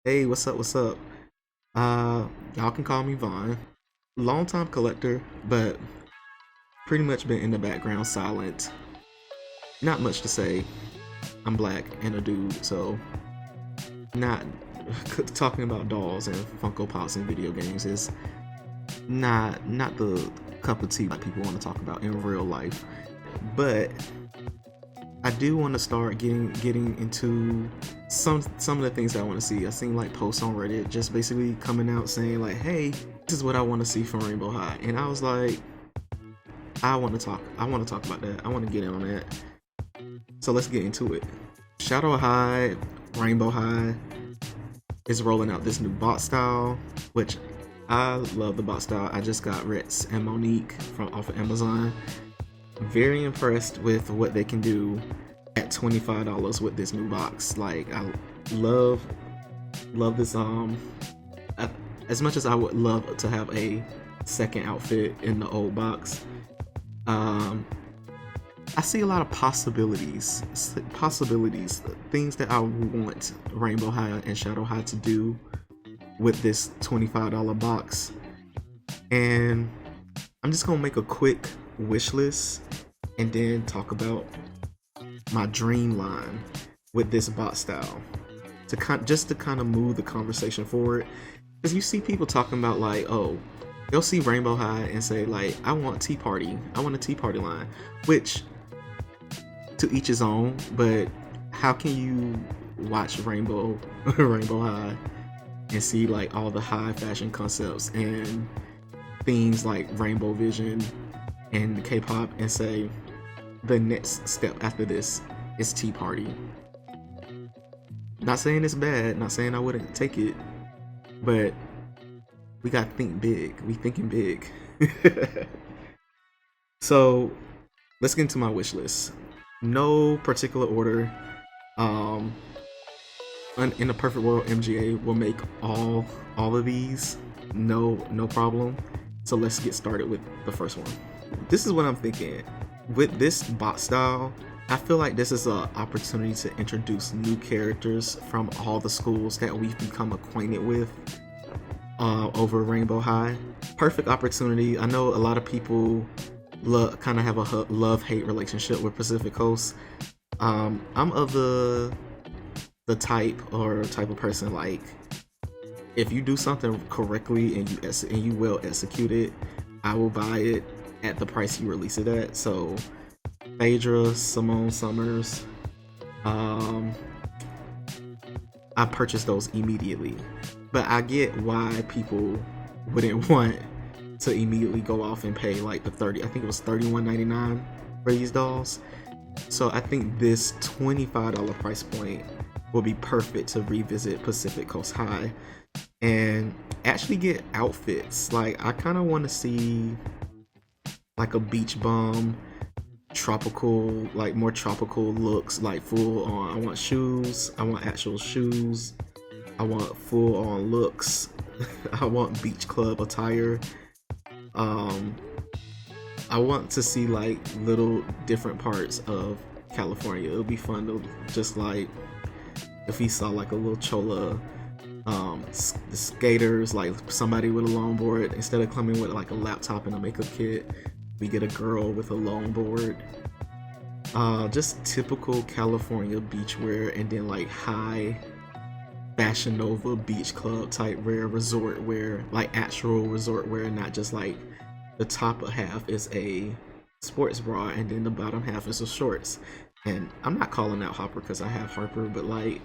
Hey, what's up? What's up? Y'all can call me Vaughn. Longtime collector, but pretty much been in the background silent. Not much to say. I'm black and a dude, so not talking about dolls and Funko Pops and video games is not the cup of tea that people want to talk about in real life. But I do want to start getting into some of the things that I want to see. I seen like posts on Reddit just basically coming out saying like, "Hey, this is what I want to see from Rainbow High," and I was like, "I want to talk. I want to talk about that. I want to get in on that." So let's get into it. Shadow High, Rainbow High is rolling out this new bot style, which I love the bot style. I just got Rex and Monique from off of Amazon. Very impressed with what they can do at $25 with this new box. Like I love this as much as I would love to have a second outfit in the old box. um I see a lot of possibilities, things that I want Rainbow High and Shadow High to do with this $25 box. And I'm just gonna make a quick wish list and then talk about my dream line with this bot style just to kind of move the conversation forward. Because you see people talking about like, oh, they'll see Rainbow High and say like, I want a Tea Party line, which to each his own. But how can you watch Rainbow High and see like all the high fashion concepts and things like Rainbow Vision and K-pop and say the next step after this is Tea Party? Not saying it's bad, not saying I wouldn't take it, but we gotta think big. We thinking big. So let's get into my wish list. No particular order. Um, in a perfect world, MGA will make all of these. No problem. So let's get started with the first one. This is what I'm thinking. With this bot style, I feel like this is an opportunity to introduce new characters from all the schools that we've become acquainted with over Rainbow High. Perfect opportunity. I know a lot of people kind of have a love-hate relationship with Pacific Coast. I'm of the type of person like, if you do something correctly and you will execute it, I will buy it at the price you release it at. So Phaedra, Simone Summers, I purchased those immediately. But I get why people wouldn't want to immediately go off and pay like the 30, I think it was $31.99 for these dolls. So I think this $25 price point will be perfect to revisit Pacific Coast High and actually get outfits. Like I kind of want to see like a beach bum, tropical, like more tropical looks, like full on. I want shoes. I want actual shoes. I want full on looks. I want beach club attire. I want to see like little different parts of California. It'll be fun to just like if we saw like a little chola, skaters, like somebody with a longboard, instead of coming with like a laptop and a makeup kit, we get a girl with a longboard. Just typical California beachwear, and then like high Fashion Nova beach club type wear, resort wear, like actual resort wear, not just like the top half is a sports bra and then the bottom half is a shorts. And I'm not calling out Harper because I have Harper, but like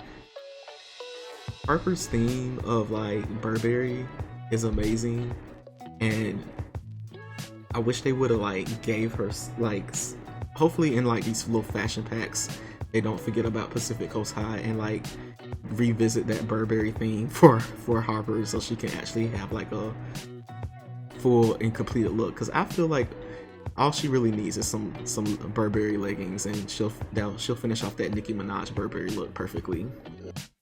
Harper's theme of like Burberry is amazing, and I wish they would have like gave her like, hopefully in like these little fashion packs they don't forget about Pacific Coast High and like revisit that Burberry theme for Harper, so she can actually have like a full and completed look. Because I feel like all she really needs is some Burberry leggings, and she'll finish off that Nicki Minaj Burberry look perfectly.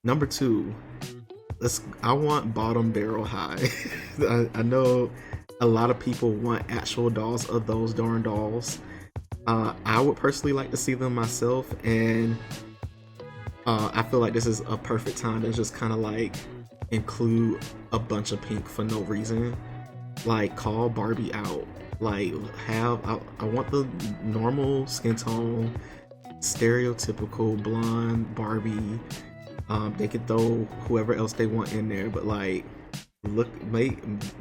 Number two, I want Bottom Barrel High. I know a lot of people want actual dolls of those darn dolls. I would personally like to see them myself, and I feel like this is a perfect time to just kind of like include a bunch of pink for no reason. Like, call Barbie out. Like, I want the normal skin tone, stereotypical blonde Barbie. They could throw whoever else they want in there, but like,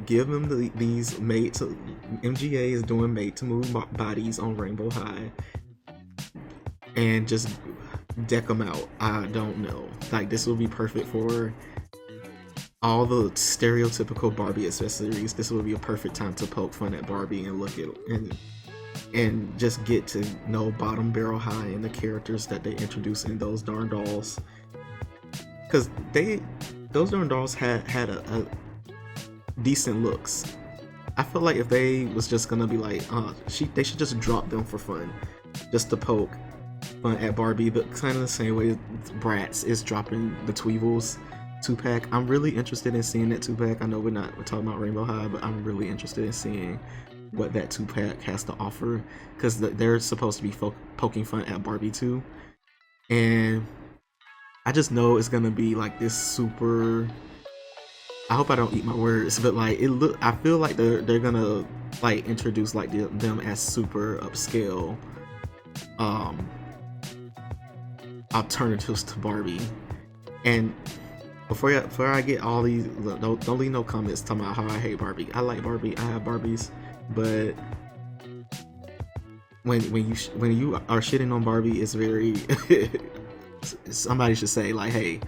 give them these made to MGA is doing made to move bodies on Rainbow High, and just deck them out. I don't know. Like, this will be perfect for all the stereotypical Barbie accessories. This would be a perfect time to poke fun at Barbie and look at and just get to know Bottom Barrel High and the characters that they introduce in those darn dolls. Because those darn dolls had a decent looks. I feel like if they was just gonna be like, they should just drop them for fun, just to poke fun at Barbie, but kind of the same way Bratz is dropping the Tweevils 2-pack. I'm really interested in seeing that 2-pack. I know we're talking about Rainbow High, but I'm really interested in seeing what that 2-pack has to offer, because they're supposed to be poking fun at Barbie too, and I just know it's gonna be like this super. I hope I don't eat my words, but like I feel like they're gonna like introduce like them as super upscale alternatives to Barbie. And before I get all these, don't leave no comments talking about how I hate Barbie. I like Barbie. I have Barbies, but when you are shitting on Barbie, it's very somebody should say like, hey,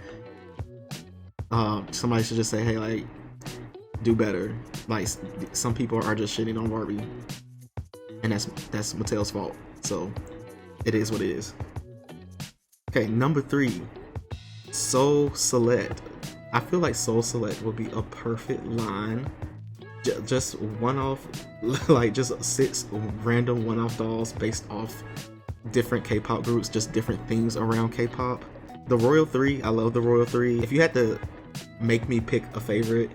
somebody should just say, hey, like, do better. Like, some people are just shitting on Barbie, and that's Mattel's fault. So it is what it is. Okay, number 3, Soul Select. I feel like Soul Select would be a perfect line. Just one-off, like just 6 random one-off dolls based off different K-pop groups, just different things around K-pop. The Royal 3, I love the Royal 3. If you had to make me pick a favorite,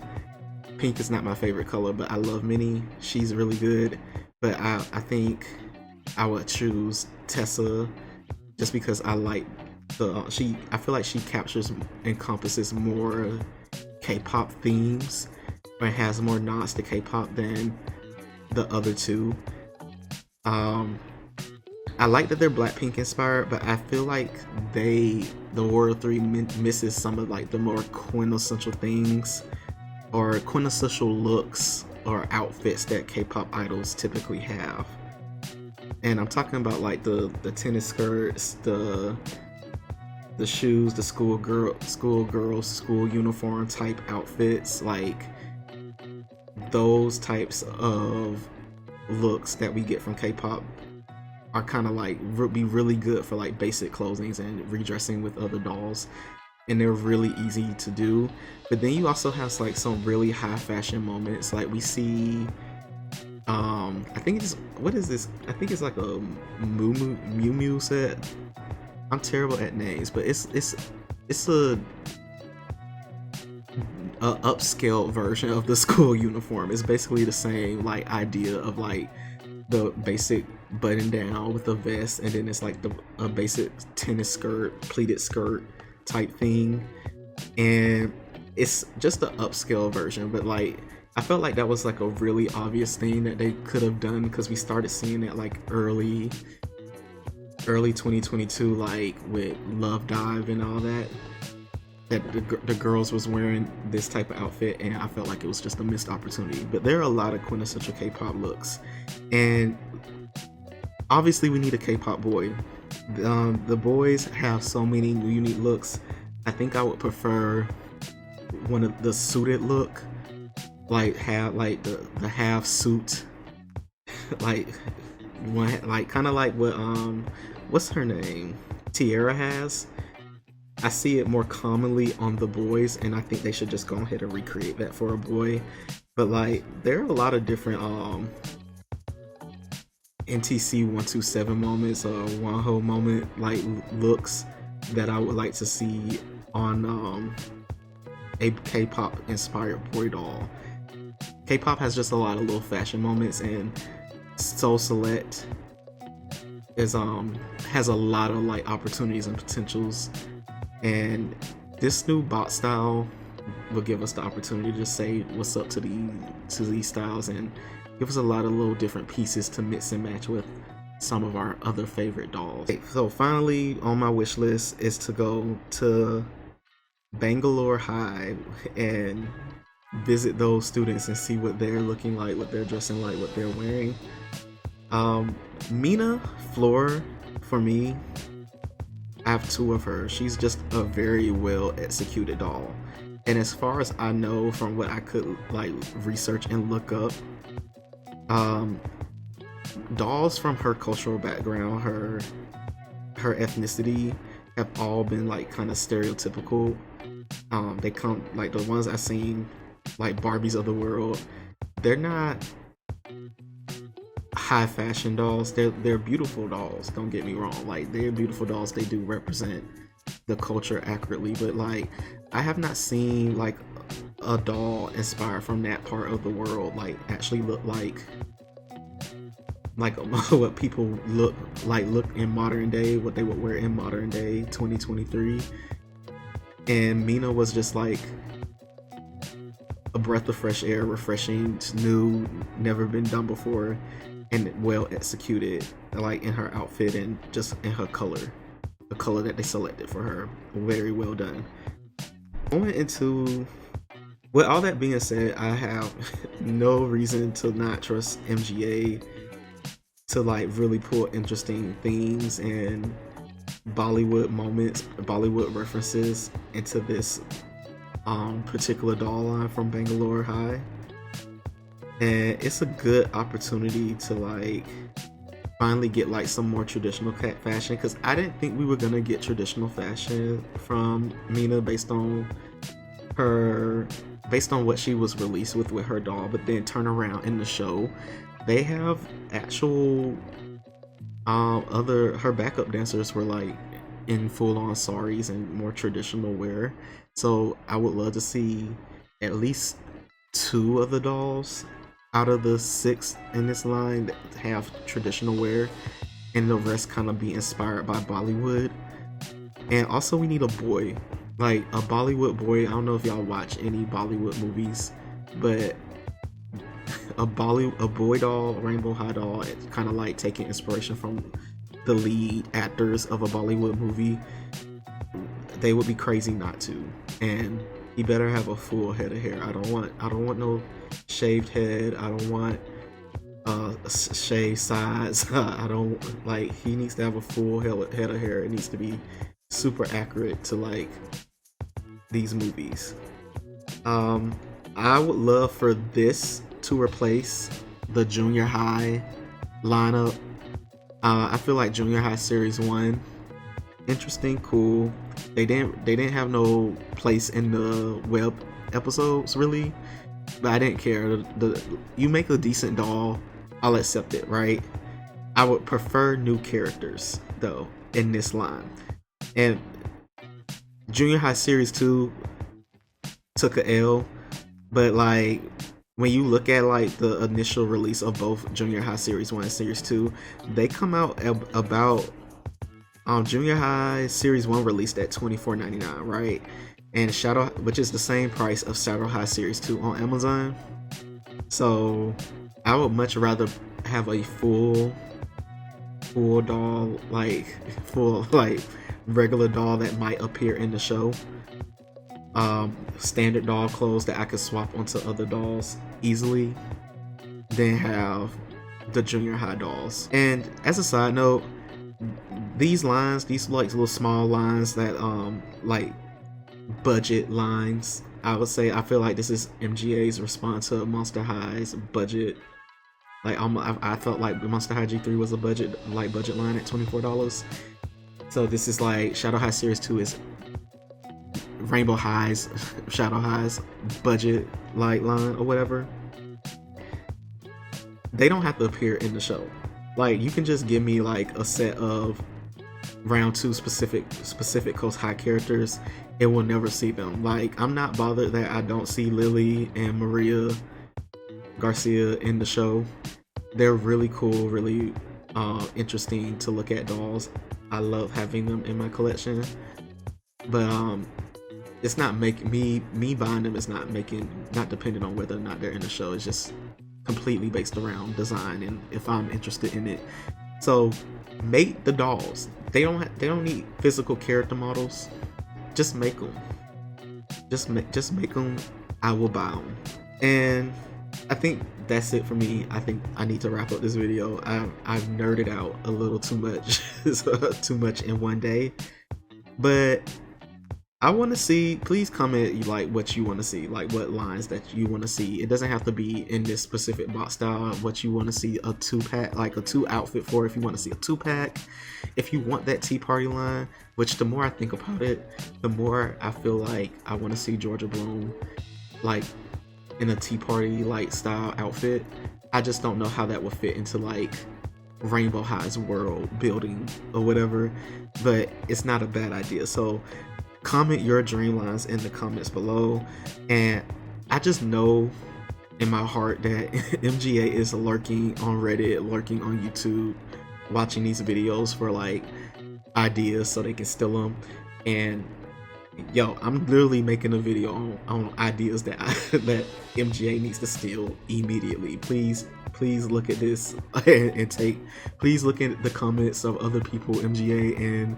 pink is not my favorite color, but I love Minnie. She's really good. But I think I would choose Tessa, just because I like I feel like she encompasses more K-pop themes, or has more nods to K-pop than the other 2. I like that they're Blackpink inspired, but I feel like the Royal 3 misses some of like the more quintessential things or quintessential looks or outfits that K-pop idols typically have. And I'm talking about like the tennis skirts, the shoes, the school uniform type outfits, like those types of looks that we get from K-pop are kind of like be really good for like basic clothings and redressing with other dolls, and they're really easy to do. But then you also have like some really high fashion moments, like we see I think it's, what is this? I think it's like a Miu Miu set. I'm terrible at names, but it's a upscale version of the school uniform. It's basically the same like idea of like the basic button down with a vest, and then it's like a basic tennis skirt, pleated skirt type thing, and it's just an upscale version. But like, I felt like that was like a really obvious thing that they could have done, because we started seeing that like early 2022, like with Love Dive and all that the girls was wearing this type of outfit, and I felt like it was just a missed opportunity. But there are a lot of quintessential K-pop looks, and obviously we need a K-pop boy. The boys have so many unique looks. I think I would prefer one of the suited look, like have like the half suit, like one, like kind of like what what's her name, Tiara has. I see it more commonly on the boys, and I think they should just go ahead and recreate that for a boy. But like, there are a lot of different NTC 127 moments or Wonho moment like looks that I would like to see on a K-pop inspired boy doll. K-pop has just a lot of little fashion moments, and Soul Select is has a lot of like opportunities and potentials And this new bot style will give us the opportunity to say what's up to these styles and give us a lot of little different pieces to mix and match with some of our other favorite dolls. Okay, so finally on my wish list is to go to Bangalore High and visit those students and see what they're looking like, what they're dressing like, what they're wearing. Mina Floor, for me, I have two of her. She's just a very well executed doll. And as far as I know from what I could like research and look up, dolls from her cultural background, her ethnicity have all been like kind of stereotypical. They come like the ones I've seen, like Barbies of the world. They're not high fashion dolls. They're beautiful dolls. Don't get me wrong. Like they're beautiful dolls. They do represent the culture accurately. But like I have not seen like a doll inspired from that part of the world like actually look like what people look in modern day, what they would wear in modern day 2023. And Mina was just like a breath of fresh air, refreshing, new, never been done before, and well executed, like in her outfit and just in her color, the color that they selected for her. Very well done. Going into, with all that being said, I have no reason to not trust MGA to like really pull interesting themes and Bollywood moments, Bollywood references into this particular doll line from Bangalore High. And it's a good opportunity to like finally get like some more traditional fashion, because I didn't think we were gonna get traditional fashion from Mina based on what she was released with her doll, but then turn around in the show they have actual her backup dancers were like in full-on saris and more traditional wear. So I would love to see at least 2 of the dolls out of the 6 in this line that have traditional wear, and the rest kind of be inspired by Bollywood. And also we need a boy, like a Bollywood boy. I don't know if y'all watch any Bollywood movies, but a boy doll, a Rainbow High doll, it's kind of like taking inspiration from the lead actors of a Bollywood movie. They would be crazy not to. And he better have a full head of hair. I don't want no shaved head. I don't want shaved sides. I don't like. He needs to have a full head of hair. It needs to be super accurate to like these movies. I would love for this to replace the junior high lineup. I feel like junior high series 1, interesting, cool. They didn't have no place in the web episodes really, but I didn't care. You make a decent doll, I'll accept it, right? I would prefer new characters though in this line. And junior high series 2 took a L, but like when you look at like the initial release of both junior high series 1 and series 2, they come out about junior high series 1 released at $24.99, right? And Shadow, which is the same price of Shadow High series 2 on Amazon. So I would much rather have a full doll, like full like regular doll that might appear in the show, standard doll clothes that I could swap onto other dolls easily, than have the junior high dolls. And as a side note, these lines, these like little small lines that like budget lines, I would say I feel like this is MGA's response to Monster High's budget. Like I felt like Monster High G3 was a budget line at $24. So this is like Shadow High series 2 is Rainbow High's, Shadow High's budget light line or whatever. They don't have to appear in the show. Like you can just give me like a set of round 2 specific Coast High characters and we'll never see them. Like I'm not bothered that I don't see Lily and Maria Garcia in the show. They're really cool, really interesting to look at dolls. I love having them in my collection. but it's not making me buying them is not dependent on whether or not they're in the show. It's just completely based around design and if I'm interested in it. So make the dolls. They don't need physical character models. Just make them. Just make them. I will buy them. And I think that's it for me. I think I need to wrap up this video. I've nerded out a little too much, too much in one day. But I want to see, please comment like what you want to see, like what lines that you want to see. It doesn't have to be in this specific box style. What you want to see a 2-pack, like a 2 outfit for, if you want to see a 2-pack. If you want that Tea Party line, which the more I think about it, the more I feel like I want to see Georgia Bloom like in a Tea Party like style outfit. I just don't know how that would fit into like Rainbow High's world building or whatever, but it's not a bad idea. So comment your dream lines in the comments below. And I just know in my heart that MGA is lurking on Reddit, lurking on YouTube, watching these videos for like ideas so they can steal them. And yo, I'm literally making a video on ideas that that MGA needs to steal immediately. Please look at this and please look at the comments of other people, MGA, and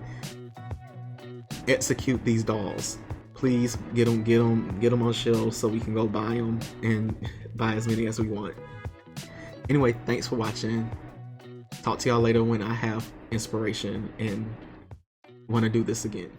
execute these dolls. Please get them on shelves so we can go buy them and buy as many as we want. Anyway, thanks for watching. Talk to y'all later when I have inspiration and want to do this again.